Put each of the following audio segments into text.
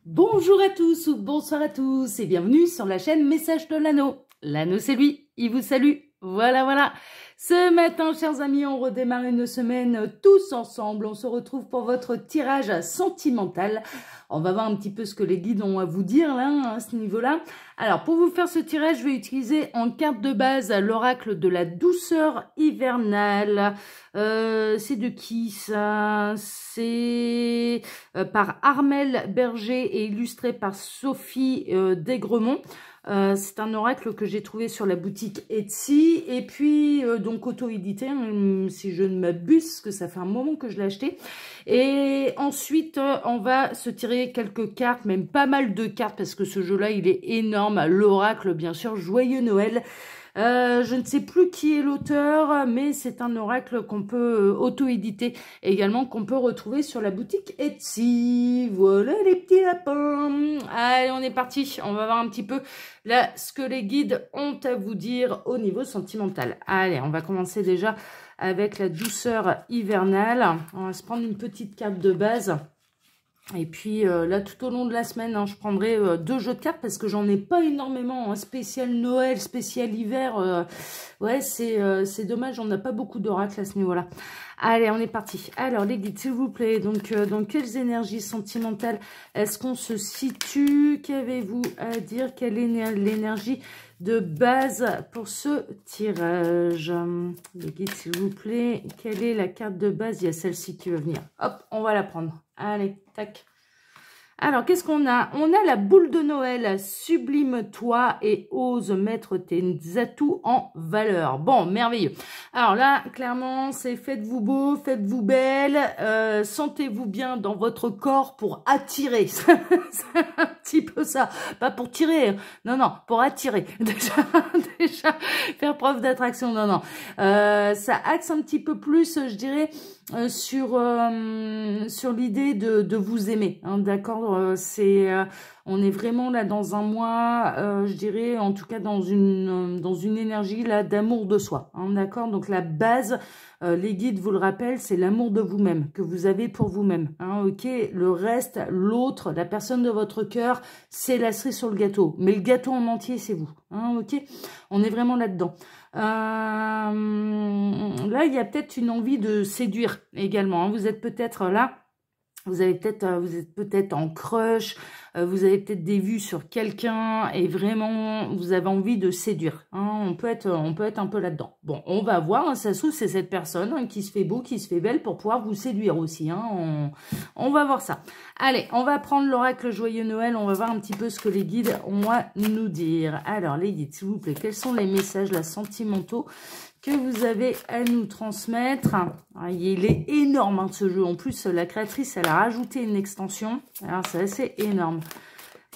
Bonjour à tous ou bonsoir à tous et bienvenue sur la chaîne Message de l'Anneau. L'Anneau c'est lui, il vous salue. Voilà. Ce matin, chers amis, on redémarre une semaine tous ensemble. On se retrouve pour votre tirage sentimental. On va voir un petit peu ce que les guides ont à vous dire là, à ce niveau-là. Alors, pour vous faire ce tirage, je vais utiliser en carte de base l'oracle de la douceur hivernale. C'est de qui ça? C'est par Armelle Berger et illustré par Sophie Desgremont. C'est un oracle que j'ai trouvé sur la boutique Etsy et puis donc auto-édité, si je ne m'abuse, parce que ça fait un moment que je l'ai acheté. Et ensuite, on va se tirer quelques cartes, même pas mal de cartes, parce que ce jeu-là, il est énorme. L'oracle, bien sûr, Joyeux Noël. Je ne sais plus qui est l'auteur, mais c'est un oracle qu'on peut auto-éditer également, qu'on peut retrouver sur la boutique Etsy. Voilà les petits lapins. Allez, on est parti. On va voir un petit peu là ce que les guides ont à vous dire au niveau sentimental. Allez, on va commencer déjà avec la douceur hivernale. On va se prendre une petite carte de base. Et puis là, tout au long de la semaine, je prendrai 2 jeux de cartes parce que j'en ai pas énormément. Spécial Noël, spécial hiver. Ouais, c'est dommage, on n'a pas beaucoup d'oracles à ce niveau-là. Allez, on est parti. Alors, les guides, s'il vous plaît. Donc, dans quelles énergies sentimentales est-ce qu'on se situe? Qu'avez-vous à dire? Quelle est l'énergie de base pour ce tirage? Les guides, s'il vous plaît. Quelle est la carte de base? Il y a celle-ci qui va venir. Hop, on va la prendre. Allez, tac. Alors, qu'est-ce qu'on a? On a la boule de Noël. Sublime-toi et ose mettre tes atouts en valeur. Bon, merveilleux. Alors là, clairement, c'est faites-vous beau, faites-vous belle, sentez-vous bien dans votre corps pour attirer. C'est un petit peu ça. Pas pour tirer, non, pour attirer. Déjà, faire preuve d'attraction, non. Ça axe un petit peu plus, je dirais, sur l'idée de vous aimer, hein, d'accord. On est vraiment là dans un mois, je dirais, en tout cas dans une énergie là d'amour de soi, hein, d'accord. Donc la base, les guides vous le rappellent, c'est l'amour de vous-même que vous avez pour vous-même, hein, ok. Le reste, l'autre, la personne de votre cœur, c'est la cerise sur le gâteau, mais le gâteau en entier, c'est vous, hein, ok. On est vraiment là-dedans. Là, il y a peut-être une envie de séduire également, hein. Vous êtes peut-être là. Vous êtes peut-être en crush, vous avez peut-être des vues sur quelqu'un et vraiment vous avez envie de séduire, hein. On peut être un peu là-dedans. Bon, on va voir, hein, ça se trouve c'est cette personne, hein, qui se fait beau, qui se fait belle pour pouvoir vous séduire aussi, hein. On va voir ça. Allez, on va prendre l'oracle Joyeux Noël, on va voir un petit peu ce que les guides ont à nous dire. Alors les guides, s'il vous plaît, quels sont les messages là sentimentaux que vous avez à nous transmettre? Il est énorme, hein, ce jeu. En plus, la créatrice, elle a rajouté une extension. Alors, c'est assez énorme.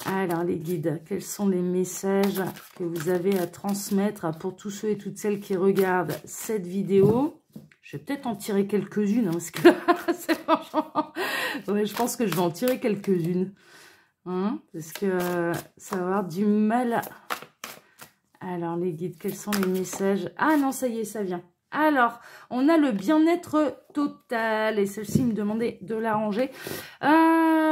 Alors, les guides, quels sont les messages que vous avez à transmettre pour tous ceux et toutes celles qui regardent cette vidéo? Je vais peut-être en tirer quelques-unes, hein, parce que c'est franchement... Ouais, je pense que je vais en tirer quelques-unes. Hein, parce que ça va avoir du mal... Alors, les guides, quels sont les messages? Ah non, ça y est, ça vient. Alors, on a le bien-être total. Et celle-ci me demandait de la ranger.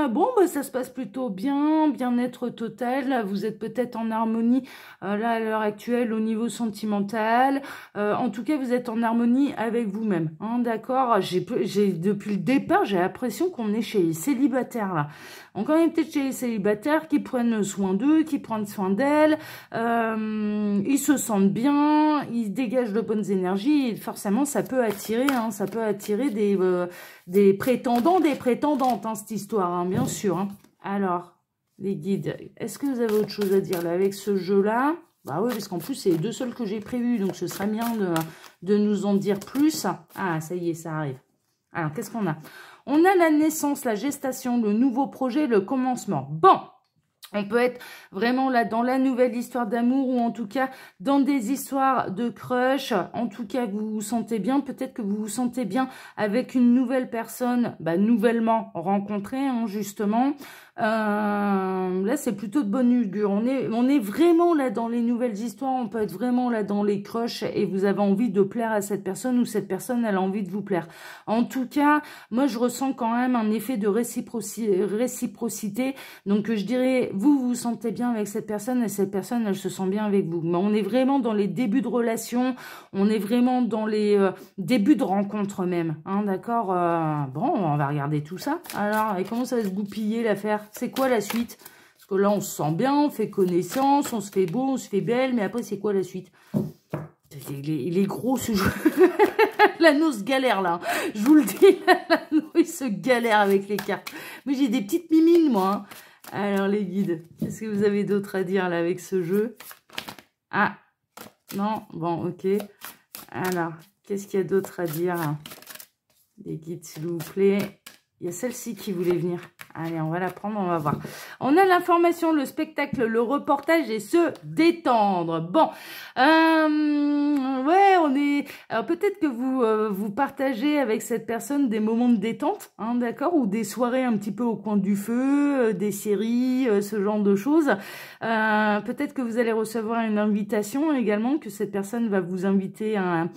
Bon, bah, ça se passe plutôt bien. Bien-être total. Vous êtes peut-être en harmonie, là, à l'heure actuelle, au niveau sentimental. En tout cas, vous êtes en harmonie avec vous-même, hein, d'accord. Depuis le départ, j'ai l'impression qu'on est chez les célibataires, là. Donc, on est peut-être chez les célibataires qui prennent soin d'eux, qui prennent soin d'elles. Ils se sentent bien, ils dégagent de bonnes énergies. Et forcément, ça peut attirer, hein, ça peut attirer des prétendants, des prétendantes, hein, cette histoire, hein, bien sûr, hein. Alors, les guides, est-ce que vous avez autre chose à dire là avec ce jeu-là? Bah oui, parce qu'en plus, c'est les 2 seuls que j'ai prévus, donc ce serait bien de nous en dire plus. Ah, ça y est, ça arrive. Alors, qu'est-ce qu'on a? On a la naissance, la gestation, le nouveau projet, le commencement. Bon, On peut être vraiment là dans la nouvelle histoire d'amour ou en tout cas dans des histoires de crush. En tout cas, vous vous sentez bien. Peut-être que vous vous sentez bien avec une nouvelle personne, nouvellement rencontrée, hein, justement. Là, c'est plutôt de bonne augure. On est vraiment là dans les nouvelles histoires. On peut être vraiment là dans les crushs et vous avez envie de plaire à cette personne ou cette personne, elle a envie de vous plaire. En tout cas, moi, je ressens quand même un effet de réciprocité. Donc, je dirais, vous vous sentez bien avec cette personne et cette personne, elle se sent bien avec vous. Mais on est vraiment dans les débuts de relation. On est vraiment dans les débuts de rencontre même. Hein, d'accord. Bon, on va regarder tout ça. Alors, et comment ça va se goupiller l'affaire? C'est quoi la suite? Parce que là, on se sent bien, on fait connaissance, on se fait beau, on se fait belle, mais après, c'est quoi la suite? Il est gros ce jeu. L'anneau se galère là. Je vous le dis, l'anneau il se galère avec les cartes. Mais j'ai des petites mimines moi. Alors les guides, qu'est-ce que vous avez d'autre à dire là avec ce jeu? Ah, non, bon, ok. Alors, qu'est-ce qu'il y a d'autre à dire? Les guides, s'il vous plaît. Il y a celle-ci qui voulait venir. Allez, on va la prendre, on va voir. On a l'information, le spectacle, le reportage et se détendre. Bon, ouais, on est... Alors, peut-être que vous partagez avec cette personne des moments de détente, hein, d'accord? Ou des soirées un petit peu au coin du feu, des séries, ce genre de choses. Peut-être que vous allez recevoir une invitation également, que cette personne va vous inviter à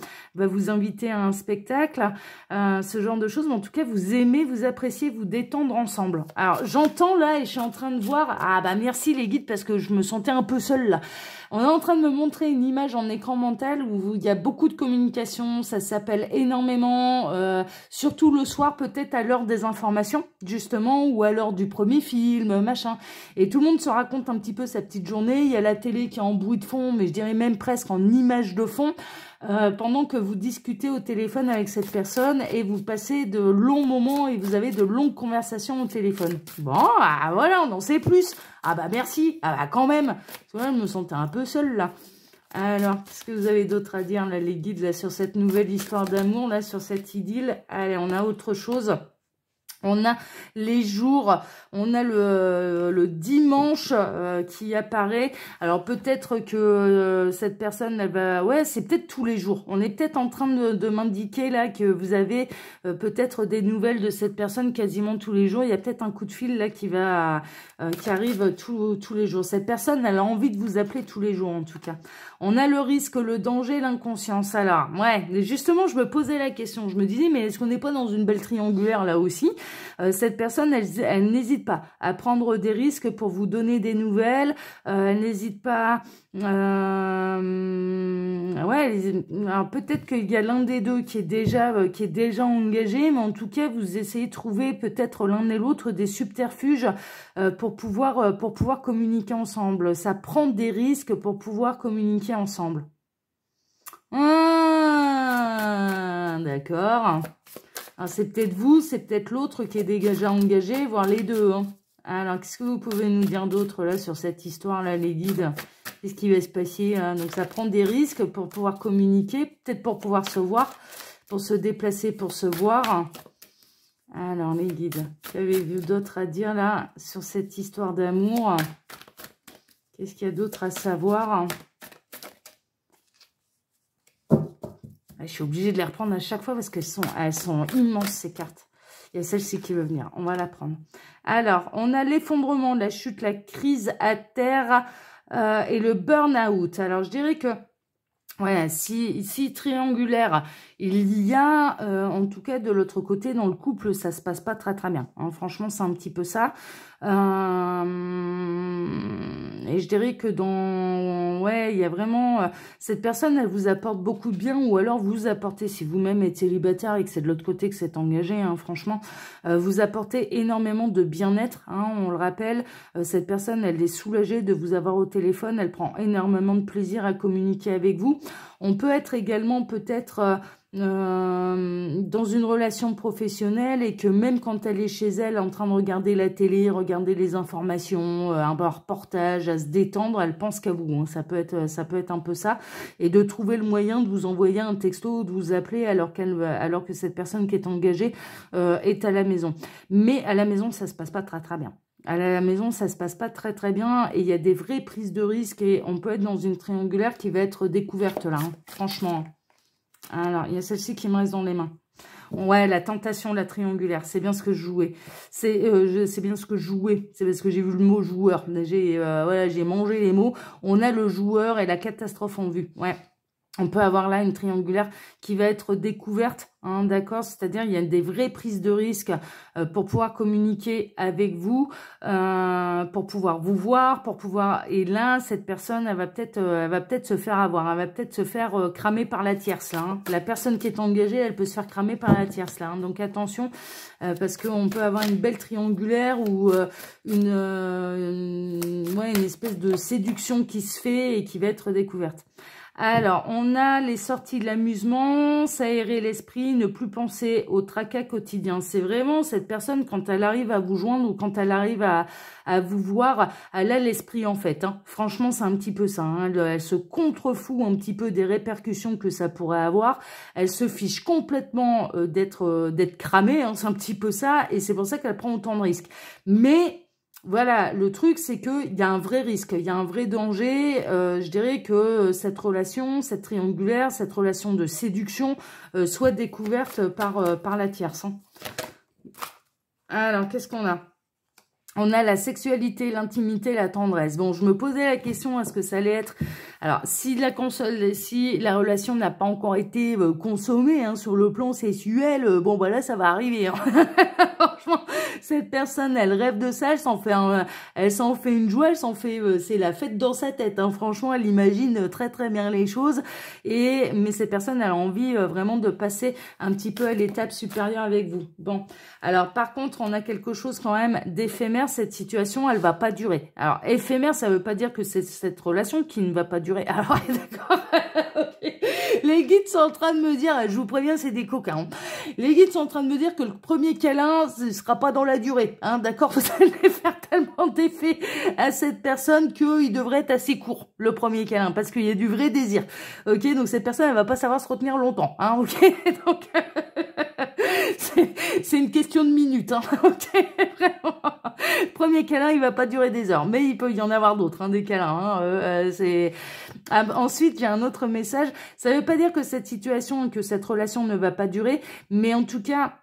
un spectacle, ce genre de choses. Mais en tout cas, vous aimez, vous appréciez vous détendre ensemble. Alors, j'entends là et je suis en train de voir... Ah bah merci les guides parce que je me sentais un peu seule là. On est en train de me montrer une image en écran mental où il y a beaucoup de communication, ça s'appelle énormément, surtout le soir, peut-être à l'heure des informations, justement, ou à l'heure du premier film, machin. Et tout le monde se raconte un petit peu sa petite journée, il y a la télé qui est en bruit de fond, mais je dirais même presque en image de fond, pendant que vous discutez au téléphone avec cette personne et vous passez de longs moments et vous avez de longues conversations au téléphone. Bon, ah, voilà, on en sait plus. Ah bah merci, ah bah quand même. Parce que là, je me sentais un peu seule là. Alors, qu'est-ce que vous avez d'autre à dire là, les guides, là, sur cette nouvelle histoire d'amour, là, sur cette idylle? Allez, on a autre chose. On a les jours, on a le dimanche qui apparaît. Alors peut-être que cette personne, elle va... Ouais, c'est peut-être tous les jours. On est peut-être en train de m'indiquer là que vous avez peut-être des nouvelles de cette personne quasiment tous les jours. Il y a peut-être un coup de fil là qui arrive tous les jours. Cette personne, elle a envie de vous appeler tous les jours en tout cas. On a le risque, le danger, l'inconscience. Alors, ouais, justement, je me posais la question. Je me disais, mais est-ce qu'on n'est pas dans une belle triangulaire là aussi? Cette personne, elle n'hésite pas à prendre des risques pour vous donner des nouvelles. Elle n'hésite pas... ouais, alors peut-être qu'il y a l'un des deux qui est déjà engagé, mais en tout cas, vous essayez de trouver peut-être l'un et l'autre des subterfuges pour pouvoir communiquer ensemble. Ça prend des risques pour pouvoir communiquer ensemble. Ah, d'accord. C'est peut-être vous, c'est peut-être l'autre qui est déjà engagé, voire les deux. Hein. Alors, qu'est-ce que vous pouvez nous dire d'autre là sur cette histoire-là, les guides? Qu'est-ce qui va se passer hein? Donc, ça prend des risques pour pouvoir communiquer, peut-être pour pouvoir se voir, pour se déplacer, pour se voir. Alors, les guides, qu'avez-vous d'autre à dire là sur cette histoire d'amour? Qu'est-ce qu'il y a d'autre à savoir? Je suis obligée de les reprendre à chaque fois parce qu'elles sont immenses, ces cartes. Il y a celle-ci qui veut venir. On va la prendre. Alors, on a l'effondrement, la chute, la crise à terre et le burn-out. Alors, je dirais que, voilà, si triangulaire, il y a, en tout cas, de l'autre côté, dans le couple, ça se passe pas très très bien. Hein. Franchement, c'est un petit peu ça. Et je dirais que ouais, il y a vraiment... cette personne, elle vous apporte beaucoup de bien ou alors vous apportez, si vous-même êtes célibataire et que c'est de l'autre côté que c'est engagé, hein, franchement, vous apportez énormément de bien-être. Hein, on le rappelle, cette personne, elle est soulagée de vous avoir au téléphone. Elle prend énormément de plaisir à communiquer avec vous. On peut être également peut-être... dans une relation professionnelle et que même quand elle est chez elle en train de regarder la télé, regarder les informations, un reportage, à se détendre, elle pense qu'à vous. Hein. Ça peut être un peu ça. Et de trouver le moyen de vous envoyer un texto, de vous appeler alors que cette personne qui est engagée est à la maison. Mais à la maison, ça se passe pas très très bien. À la maison, ça se passe pas très très bien et il y a des vraies prises de risques et on peut être dans une triangulaire qui va être découverte là, hein, franchement. Alors, il y a celle-ci qui me reste dans les mains. Ouais, la tentation, la triangulaire, c'est bien ce que je jouais. C'est bien ce que je jouais. C'est parce que j'ai vu le mot joueur. Voilà, j'ai mangé les mots. On a le joueur et la catastrophe en vue. Ouais. On peut avoir là une triangulaire qui va être découverte, hein, d'accord? C'est-à-dire il y a des vraies prises de risque pour pouvoir communiquer avec vous, pour pouvoir vous voir, pour pouvoir... Et là, cette personne, elle va peut-être se faire avoir, elle va peut-être se faire cramer par la tierce, là. Hein. La personne qui est engagée, elle peut se faire cramer par la tierce, là. Hein. Donc attention, parce qu'on peut avoir une belle triangulaire ou une espèce de séduction qui se fait et qui va être découverte. Alors, on a les sorties de l'amusement, s'aérer l'esprit, ne plus penser au tracas quotidien. C'est vraiment cette personne, quand elle arrive à vous joindre ou quand elle arrive à vous voir, elle a l'esprit en fait. Hein. Franchement, c'est un petit peu ça. Hein. Elle se contrefout un petit peu des répercussions que ça pourrait avoir. Elle se fiche complètement d'être cramée. Hein. C'est un petit peu ça et c'est pour ça qu'elle prend autant de risques. Mais... Voilà, le truc, c'est qu'il y a un vrai risque, il y a un vrai danger. Je dirais que cette relation, cette triangulaire, cette relation de séduction soit découverte par la tierce. Hein. Alors, qu'est-ce qu'on a? On a la sexualité, l'intimité, la tendresse. Bon, je me posais la question, est-ce que ça allait être... Alors, si la relation n'a pas encore été consommée hein, sur le plan sexuel, bon, voilà, ça va arriver. Hein. Franchement, cette personne, elle rêve de ça, elle s'en fait une joie, c'est la fête dans sa tête. Hein. Franchement, elle imagine très très bien les choses. Mais cette personne, elle a envie vraiment de passer un petit peu à l'étape supérieure avec vous. Bon, alors par contre, on a quelque chose quand même d'éphémère. Cette situation, elle va pas durer. Alors, éphémère, ça veut pas dire que c'est cette relation qui ne va pas durer. Alors, d'accord. Okay. Les guides sont en train de me dire, je vous préviens, c'est des coquins. Hein. Les guides sont en train de me dire que le premier câlin, ce sera pas dans la durée. Hein, d'accord, vous allez faire tellement d'effet à cette personne qu'il devrait être assez court, le premier câlin, parce qu'il y a du vrai désir. Ok, donc cette personne, elle va pas savoir se retenir longtemps. Hein, ok, donc... c'est une question de minutes. Hein, ok, vraiment. Premier câlin, il va pas durer des heures, mais il peut y en avoir d'autres, hein, des câlins. Hein, ensuite, il y a un autre message. Ça veut pas dire que cette situation, que cette relation ne va pas durer, mais en tout cas,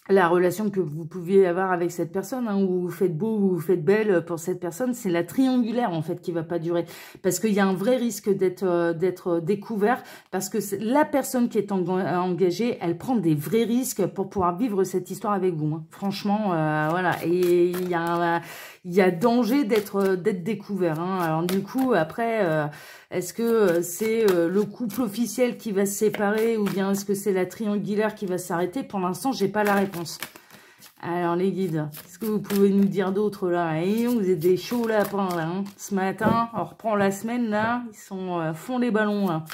la relation que vous pouviez avoir avec cette personne, hein, où vous faites beau, où vous faites belle pour cette personne, c'est la triangulaire en fait qui va pas durer, parce qu'il y a un vrai risque d'être découvert, parce que la personne qui est engagée, elle prend des vrais risques pour pouvoir vivre cette histoire avec vous. Hein. Franchement, voilà, et il y a danger d'être découvert. Hein. Alors du coup, après, est-ce que c'est le couple officiel qui va se séparer ou bien est-ce que c'est la triangulaire qui va s'arrêter? Pour l'instant, j'ai pas la réponse. Alors les guides, qu'est-ce que vous pouvez nous dire d'autre là? Et vous êtes des chauds lapins là. Hein. Ce matin, on reprend la semaine là, ils sont fond les ballons là.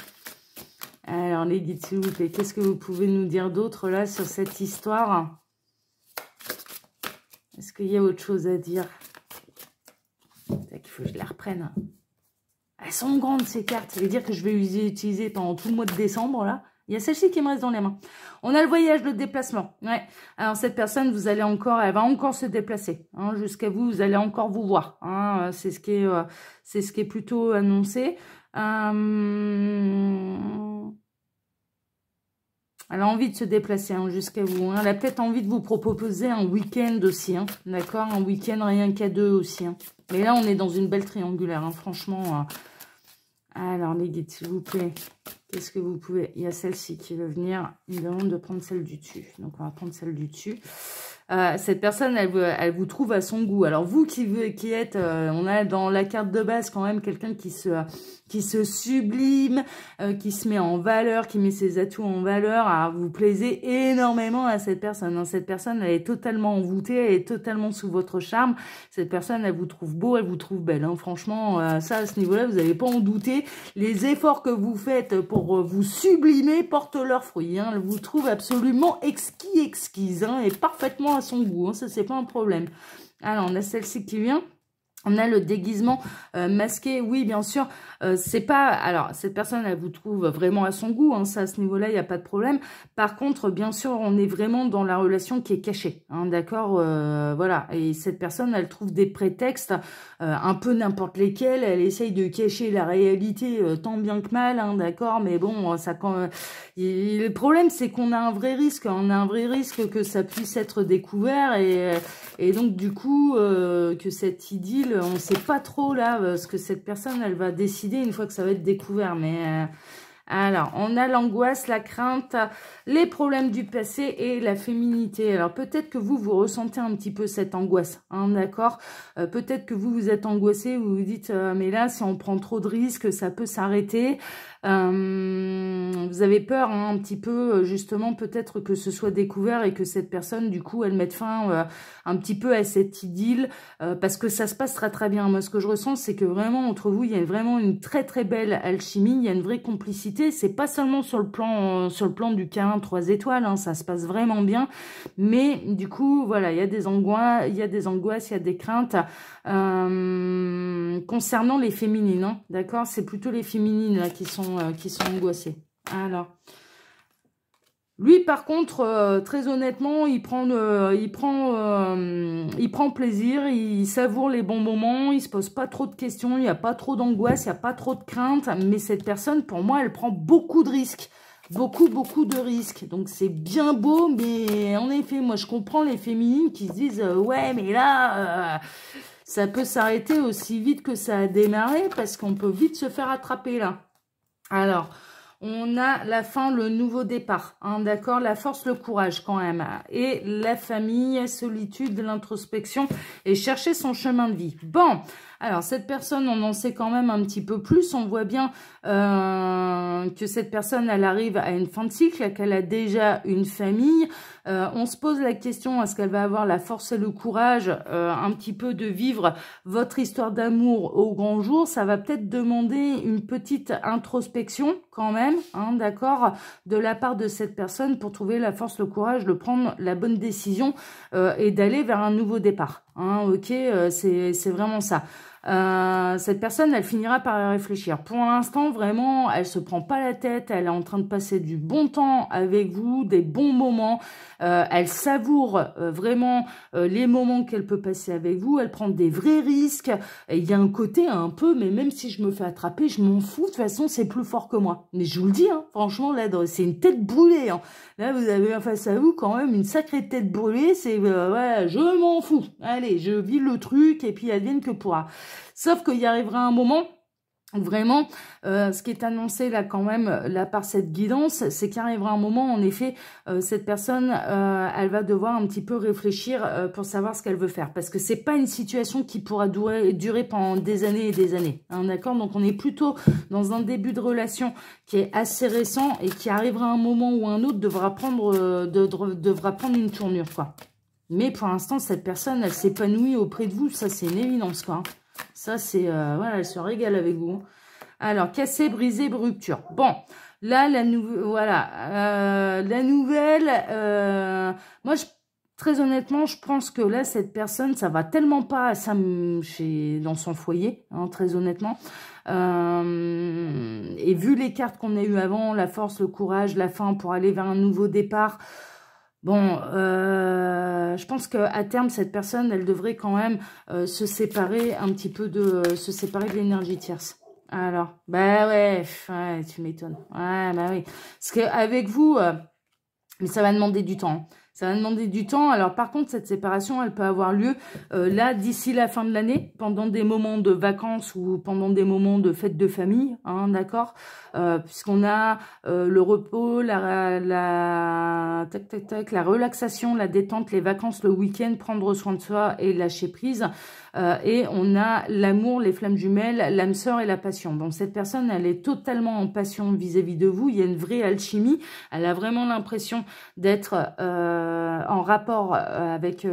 Alors les guides, s'il vous plaît, qu'est-ce que vous pouvez nous dire d'autre là sur cette histoire? Est-ce qu'il y a autre chose à dire? Il faut que je la reprenne. Elles sont grandes ces cartes. Ça veut dire que je vais les utiliser pendant tout le mois de décembre là. Il y a celle-ci qui me reste dans les mains. On a le voyage, le déplacement. Ouais. Alors cette personne, elle va encore se déplacer. Hein, jusqu'à vous, vous allez encore vous voir. Hein, c'est ce qui est plutôt annoncé. Elle a envie de se déplacer hein, jusqu'à vous. Hein. Elle a peut-être envie de vous proposer un week-end aussi. Hein, d'accord, un week-end rien qu'à deux aussi. Hein. Mais là, on est dans une belle triangulaire. Hein, franchement. Alors les guides, s'il vous plaît. Qu'est-ce que vous pouvez... Il y a celle-ci qui veut venir. Il me demande de prendre celle du dessus. Donc, on va prendre celle du dessus. Cette personne, elle vous trouve à son goût. Alors, vous qui êtes... on a dans la carte de base quand même quelqu'un qui se sublime, qui se met en valeur, qui met ses atouts en valeur. Alors, vous plaisez énormément à cette personne. Hein. Cette personne, elle est totalement envoûtée, elle est totalement sous votre charme. Cette personne, elle vous trouve beau, elle vous trouve belle. Hein. Franchement, ça, à ce niveau-là, vous n'allez pas en douter. Les efforts que vous faites pour vous sublimer portent leurs fruits. Hein. Elle vous trouve absolument exquise, hein, et parfaitement à son goût. Hein. Ça, c'est pas un problème. Alors, on a celle-ci qui vient. On a le déguisement masqué, oui, bien sûr. C'est pas... Alors, cette personne, elle vous trouve vraiment à son goût, hein, ça, à ce niveau-là, il n'y a pas de problème. Par contre, bien sûr, on est vraiment dans la relation qui est cachée, hein, d'accord, voilà. Et cette personne, elle trouve des prétextes, un peu n'importe lesquels. Elle essaye de cacher la réalité tant bien que mal, hein, d'accord. Mais bon, ça quand... le problème, c'est qu'on a un vrai risque. On a un vrai risque que ça puisse être découvert et donc, du coup, que cette idylle, on ne sait pas trop, là, ce que cette personne, elle va décider une fois que ça va être découvert. Mais alors, on a l'angoisse, la crainte, les problèmes du passé et la féminité. Alors, peut-être que vous ressentez un petit peu cette angoisse, hein, d'accord. Peut-être que vous êtes angoissé, vous vous dites, mais là, si on prend trop de risques, ça peut s'arrêter. Vous avez peur, hein, un petit peu, justement, peut-être que ce soit découvert et que cette personne, du coup, elle mette fin un petit peu à cette idylle, parce que ça se passe très très bien. Moi, ce que je ressens, c'est que vraiment, entre vous, il y a vraiment une très très belle alchimie, il y a une vraie complicité. C'est pas seulement sur le plan du câlin 3 étoiles, hein, ça se passe vraiment bien, mais du coup, voilà, il y a des angoisses, il y a des craintes concernant les féminines, hein, d'accord. C'est plutôt les féminines là qui sont angoissées. Alors, lui, par contre, très honnêtement, il prend plaisir, il savoure les bons moments, il se pose pas trop de questions, il n'y a pas trop d'angoisse, il n'y a pas trop de crainte. Mais cette personne, pour moi, elle prend beaucoup de risques. Beaucoup de risques. Donc, c'est bien beau, mais en effet, moi, je comprends les féminines qui se disent « Ouais, mais là, ça peut s'arrêter aussi vite que ça a démarré parce qu'on peut vite se faire attraper, là. » Alors... on a la fin, le nouveau départ, hein, d'accord, la force, le courage quand même, et la famille, solitude, l'introspection et chercher son chemin de vie. Bon, alors cette personne, on en sait quand même un petit peu plus, on voit bien que cette personne, elle arrive à une fin de cycle, qu'elle a déjà une famille. On se pose la question, est-ce qu'elle va avoir la force et le courage un petit peu de vivre votre histoire d'amour au grand jour? Ça va peut-être demander une petite introspection quand même, hein, d'accord, de la part de cette personne pour trouver la force, le courage de prendre la bonne décision et d'aller vers un nouveau départ. Hein, ok, c'est vraiment ça. Cette personne, elle finira par y réfléchir. Pour l'instant, vraiment, elle se prend pas la tête. Elle est en train de passer du bon temps avec vous, des bons moments. Elle savoure vraiment les moments qu'elle peut passer avec vous. Elle prend des vrais risques. Et il y a un côté un peu, mais même si je me fais attraper, je m'en fous. De toute façon, c'est plus fort que moi. Mais je vous le dis, hein, franchement, là, c'est une tête brûlée. Hein. Là, vous avez face à vous quand même une sacrée tête brûlée. C'est, voilà, je m'en fous. Allez, je vis le truc et puis advienne que pourra. Sauf qu'il y arrivera un moment où vraiment, ce qui est annoncé là quand même, là par cette guidance, c'est qu'il arrivera un moment, en effet, cette personne, elle va devoir un petit peu réfléchir pour savoir ce qu'elle veut faire. Parce que c'est pas une situation qui pourra durer pendant des années et des années. Hein, d'accord? Donc on est plutôt dans un début de relation qui est assez récent et qui arrivera un moment où un autre devra prendre une tournure, quoi. Mais pour l'instant, cette personne, elle s'épanouit auprès de vous. Ça, c'est une évidence, quoi. Ça, c'est... voilà, elle se régale avec vous. Alors, casser, briser, rupture. Bon, là, la nouvelle... Voilà. La nouvelle... moi, très honnêtement, je pense que là, cette personne, ça va tellement pas dans son foyer, hein, très honnêtement. Et vu les cartes qu'on a eues avant, la force, le courage, la fin pour aller vers un nouveau départ... Bon, je pense qu'à terme, cette personne, elle devrait quand même se séparer un petit peu de l'énergie tierce. Alors, bah ouais, tu m'étonnes. Ouais, bah oui. Parce qu'avec vous, mais ça va demander du temps. Hein. Ça va demander du temps. Alors, par contre, cette séparation, elle peut avoir lieu là, d'ici la fin de l'année, pendant des moments de vacances ou pendant des moments de fête de famille, hein, d'accord, puisqu'on a le repos, la relaxation, la détente, les vacances, le week-end, prendre soin de soi et lâcher prise. Et on a l'amour, les flammes jumelles, l'âme sœur et la passion. Bon, cette personne, elle est totalement en passion vis-à-vis de vous. Il y a une vraie alchimie. Elle a vraiment l'impression d'être en rapport avec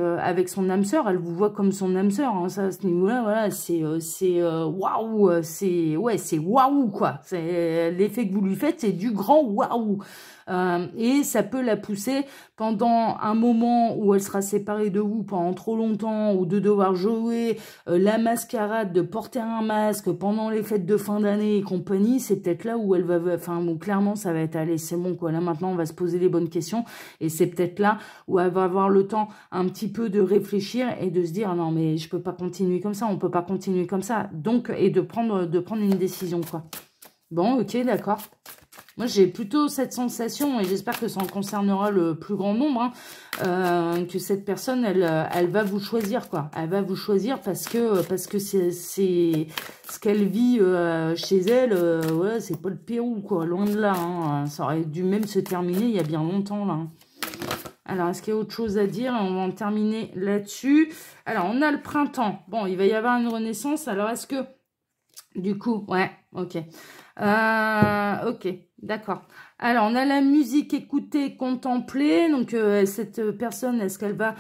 son âme sœur. Elle vous voit comme son âme sœur. Hein. Ça, à ce niveau-là, voilà, c'est waouh, c'est waouh quoi. C'est l'effet que vous lui faites, c'est du grand waouh. et ça peut la pousser pendant un moment où elle sera séparée de vous pendant trop longtemps, ou de devoir jouer la mascarade, de porter un masque pendant les fêtes de fin d'année et compagnie. C'est peut-être là où elle va, enfin, où clairement ça va être, allez, c'est bon quoi, là maintenant on va se poser les bonnes questions, et c'est peut-être là où elle va avoir le temps un petit peu de réfléchir et de se dire non mais je peux pas continuer comme ça, on peut pas continuer comme ça, donc, et de prendre une décision quoi. Bon, ok, d'accord. Moi, j'ai plutôt cette sensation, et j'espère que ça en concernera le plus grand nombre, hein, que cette personne, elle va vous choisir, quoi. Elle va vous choisir parce que c'est ce qu'elle vit chez elle. Ouais, c'est pas le Pérou, quoi. Loin de là. Hein. Ça aurait dû même se terminer il y a bien longtemps, là. Alors, est-ce qu'il y a autre chose à dire? On va en terminer là-dessus. Alors, on a le printemps. Bon, il va y avoir une renaissance. Alors, est-ce que... Du coup, ouais, ok. Ok, d'accord. Alors, on a la musique écoutée, contemplée. Donc, cette personne, est-ce qu'elle va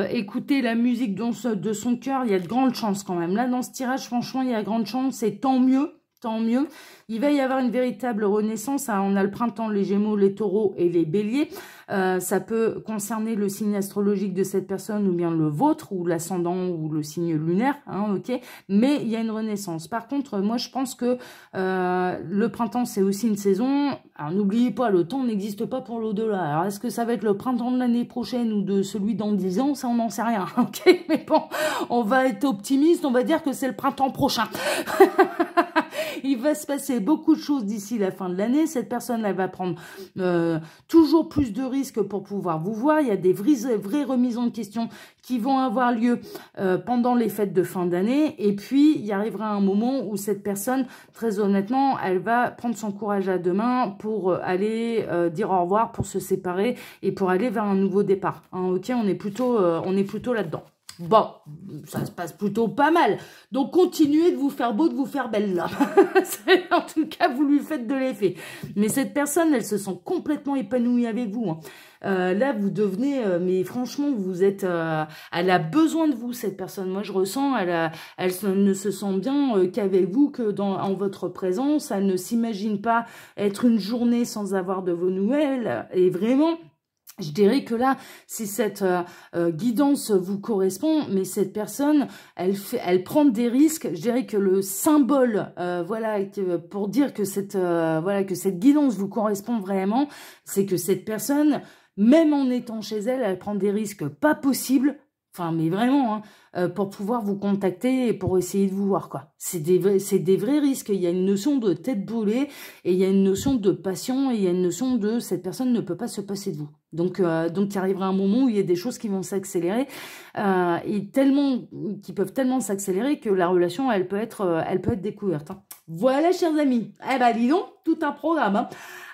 écouter la musique de son cœur? Il y a de grandes chances quand même. Là, dans ce tirage, franchement, il y a de grandes chances. Et tant mieux. Tant mieux. Il va y avoir une véritable renaissance. Hein. On a le printemps, les Gémeaux, les Taureaux et les Béliers. Ça peut concerner le signe astrologique de cette personne ou bien le vôtre ou l'ascendant ou le signe lunaire. Hein, ok. Mais il y a une renaissance. Par contre, moi, je pense que le printemps, c'est aussi une saison. Alors, n'oubliez pas, le temps n'existe pas pour l'au-delà. Alors, est-ce que ça va être le printemps de l'année prochaine ou de celui dans 10 ans? Ça, on n'en sait rien. Ok. Mais bon, on va être optimiste. On va dire que c'est le printemps prochain. Il va se passer beaucoup de choses d'ici la fin de l'année. Cette personne-là va prendre toujours plus de risques pour pouvoir vous voir. Il y a des vraies remises en question qui vont avoir lieu pendant les fêtes de fin d'année. Et puis, il y arrivera un moment où cette personne, très honnêtement, elle va prendre son courage à deux mains pour aller dire au revoir, pour se séparer et pour aller vers un nouveau départ. Hein, ok, on est plutôt là-dedans. Bon, ça se passe plutôt pas mal. Donc, continuez de vous faire beau, de vous faire belle, là. En tout cas, vous lui faites de l'effet. Mais cette personne, elle se sent complètement épanouie avec vous. Hein. Là, vous devenez... mais franchement, vous êtes... elle a besoin de vous, cette personne. Moi, je ressens, elle ne se sent bien qu'avec vous, que en votre présence. Elle ne s'imagine pas être une journée sans avoir de vos nouvelles. Et vraiment... Je dirais que là, si cette guidance vous correspond, mais cette personne, elle prend des risques. Je dirais que le symbole, voilà, pour dire que que cette guidance vous correspond vraiment, c'est que cette personne, même en étant chez elle, elle prend des risques pas possibles. Enfin, mais vraiment, hein, pour pouvoir vous contacter et pour essayer de vous voir, quoi. C'est des vrais risques. Il y a une notion de tête brûlée et il y a une notion de passion et il y a une notion de cette personne ne peut pas se passer de vous. Donc il arrivera un moment où il y a des choses qui vont s'accélérer et qui peuvent tellement s'accélérer que la relation, elle peut être découverte. Hein. Voilà, chers amis. Eh ben, dis donc, tout un programme. Hein.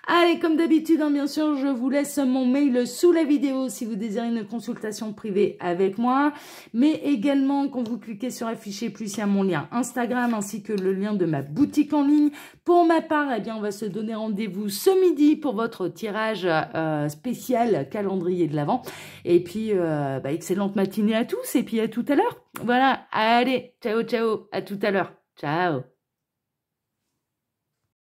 Allez, comme d'habitude, hein, bien sûr, je vous laisse mon mail sous la vidéo si vous désirez une consultation privée avec moi. Mais également, quand vous cliquez sur afficher plus, il y a mon lien Instagram ainsi que le lien de ma boutique en ligne. Pour ma part, eh bien, on va se donner rendez-vous ce midi pour votre tirage spécial calendrier de l'Avent. Et puis, excellente matinée à tous et puis à tout à l'heure. Voilà, allez, ciao, ciao, à tout à l'heure. Ciao.